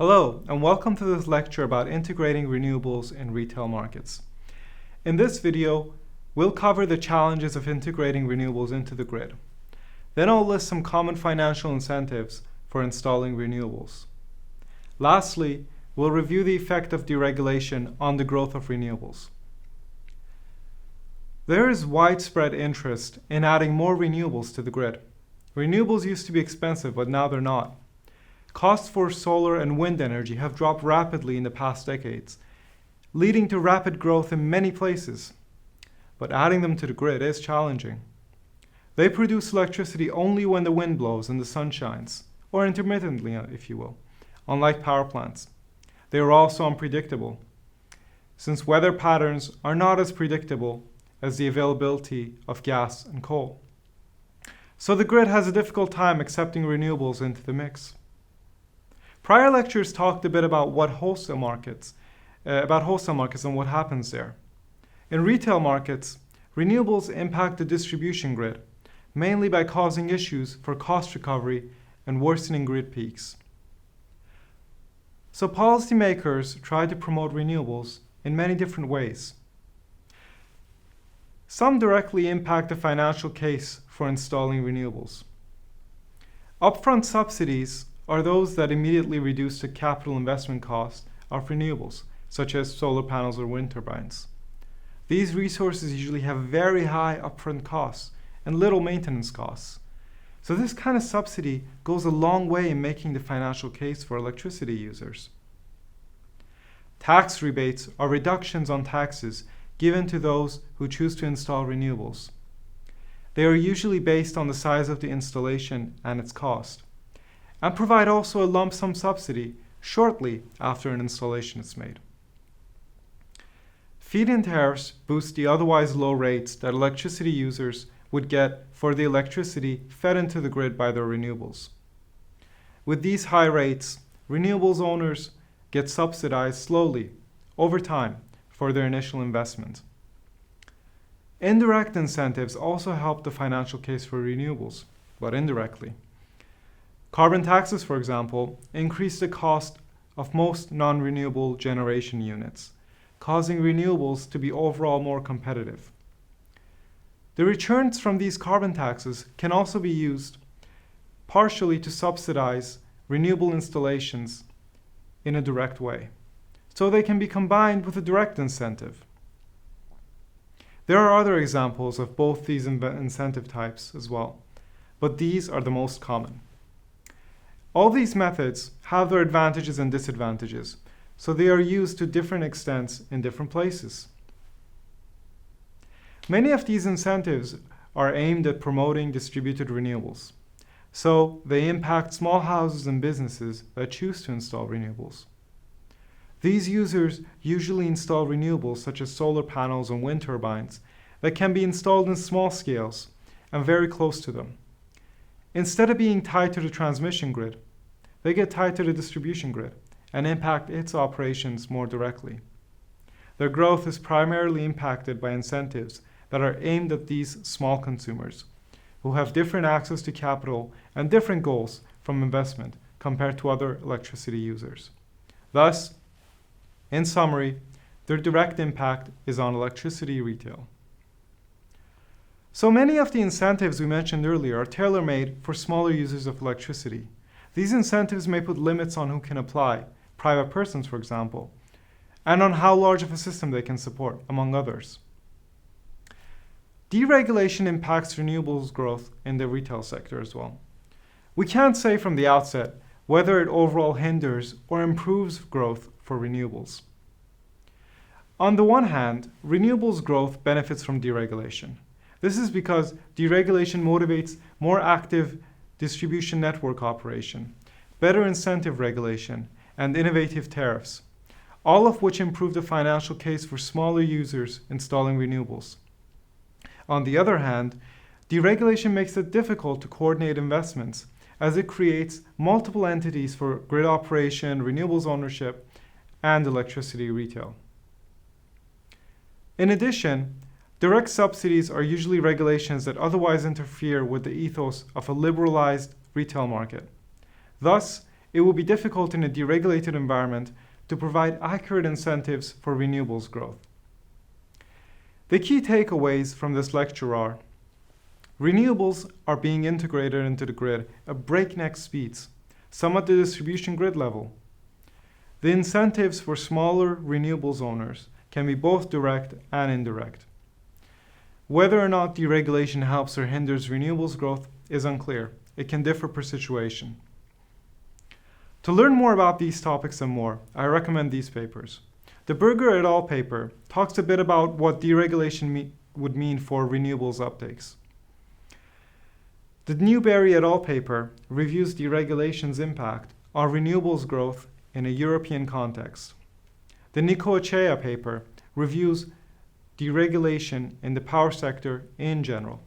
Hello, and welcome to this lecture about integrating renewables in retail markets. In this video, we'll cover the challenges of integrating renewables into the grid. Then I'll list some common financial incentives for installing renewables. Lastly, we'll review the effect of deregulation on the growth of renewables. There is widespread interest in adding more renewables to the grid. Renewables used to be expensive, but now they're not. Costs for solar and wind energy have dropped rapidly in the past decades, leading to rapid growth in many places. But adding them to the grid is challenging. They produce electricity only when the wind blows and the sun shines, or intermittently, if you will, unlike power plants. They are also unpredictable, since weather patterns are not as predictable as the availability of gas and coal. So the grid has a difficult time accepting renewables into the mix. Prior lectures talked a bit about wholesale markets and what happens there. In retail markets, renewables impact the distribution grid, mainly by causing issues for cost recovery and worsening grid peaks. So policymakers try to promote renewables in many different ways. Some directly impact the financial case for installing renewables. Upfront subsidies are those that immediately reduce the capital investment cost of renewables, such as solar panels or wind turbines. These resources usually have very high upfront costs and little maintenance costs. So this kind of subsidy goes a long way in making the financial case for electricity users. Tax rebates are reductions on taxes given to those who choose to install renewables. They are usually based on the size of the installation and its cost, and provide also a lump sum subsidy shortly after an installation is made. Feed-in tariffs boost the otherwise low rates that electricity users would get for the electricity fed into the grid by their renewables. With these high rates, renewables owners get subsidized slowly, over time, for their initial investment. Indirect incentives also help the financial case for renewables, but indirectly. Carbon taxes, for example, increase the cost of most non-renewable generation units, causing renewables to be overall more competitive. The returns from these carbon taxes can also be used partially to subsidize renewable installations in a direct way, so they can be combined with a direct incentive. There are other examples of both these incentive types as well, but these are the most common. All these methods have their advantages and disadvantages, so they are used to different extents in different places. Many of these incentives are aimed at promoting distributed renewables, so they impact small houses and businesses that choose to install renewables. These users usually install renewables such as solar panels and wind turbines that can be installed in small scales and very close to them. Instead of being tied to the transmission grid, they get tied to the distribution grid and impact its operations more directly. Their growth is primarily impacted by incentives that are aimed at these small consumers, who have different access to capital and different goals from investment compared to other electricity users. Thus, in summary, their direct impact is on electricity retail. So many of the incentives we mentioned earlier are tailor-made for smaller users of electricity. These incentives may put limits on who can apply, private persons, for example, and on how large of a system they can support, among others. Deregulation impacts renewables growth in the retail sector as well. We can't say from the outset whether it overall hinders or improves growth for renewables. On the one hand, renewables growth benefits from deregulation. This is because deregulation motivates more active distribution network operation, better incentive regulation, and innovative tariffs, all of which improve the financial case for smaller users installing renewables. On the other hand, deregulation makes it difficult to coordinate investments as it creates multiple entities for grid operation, renewables ownership, and electricity retail. In addition, direct subsidies are usually regulations that otherwise interfere with the ethos of a liberalized retail market. Thus, it will be difficult in a deregulated environment to provide accurate incentives for renewables growth. The key takeaways from this lecture are: renewables are being integrated into the grid at breakneck speeds, some at the distribution grid level. The incentives for smaller renewables owners can be both direct and indirect. Whether or not deregulation helps or hinders renewables growth is unclear. It can differ per situation. To learn more about these topics and more, I recommend these papers. The Berger et al. Paper talks a bit about what deregulation would mean for renewables uptakes. The Newberry et al. Paper reviews deregulation's impact on renewables growth in a European context. The Necochea paper reviews deregulation in the power sector in general.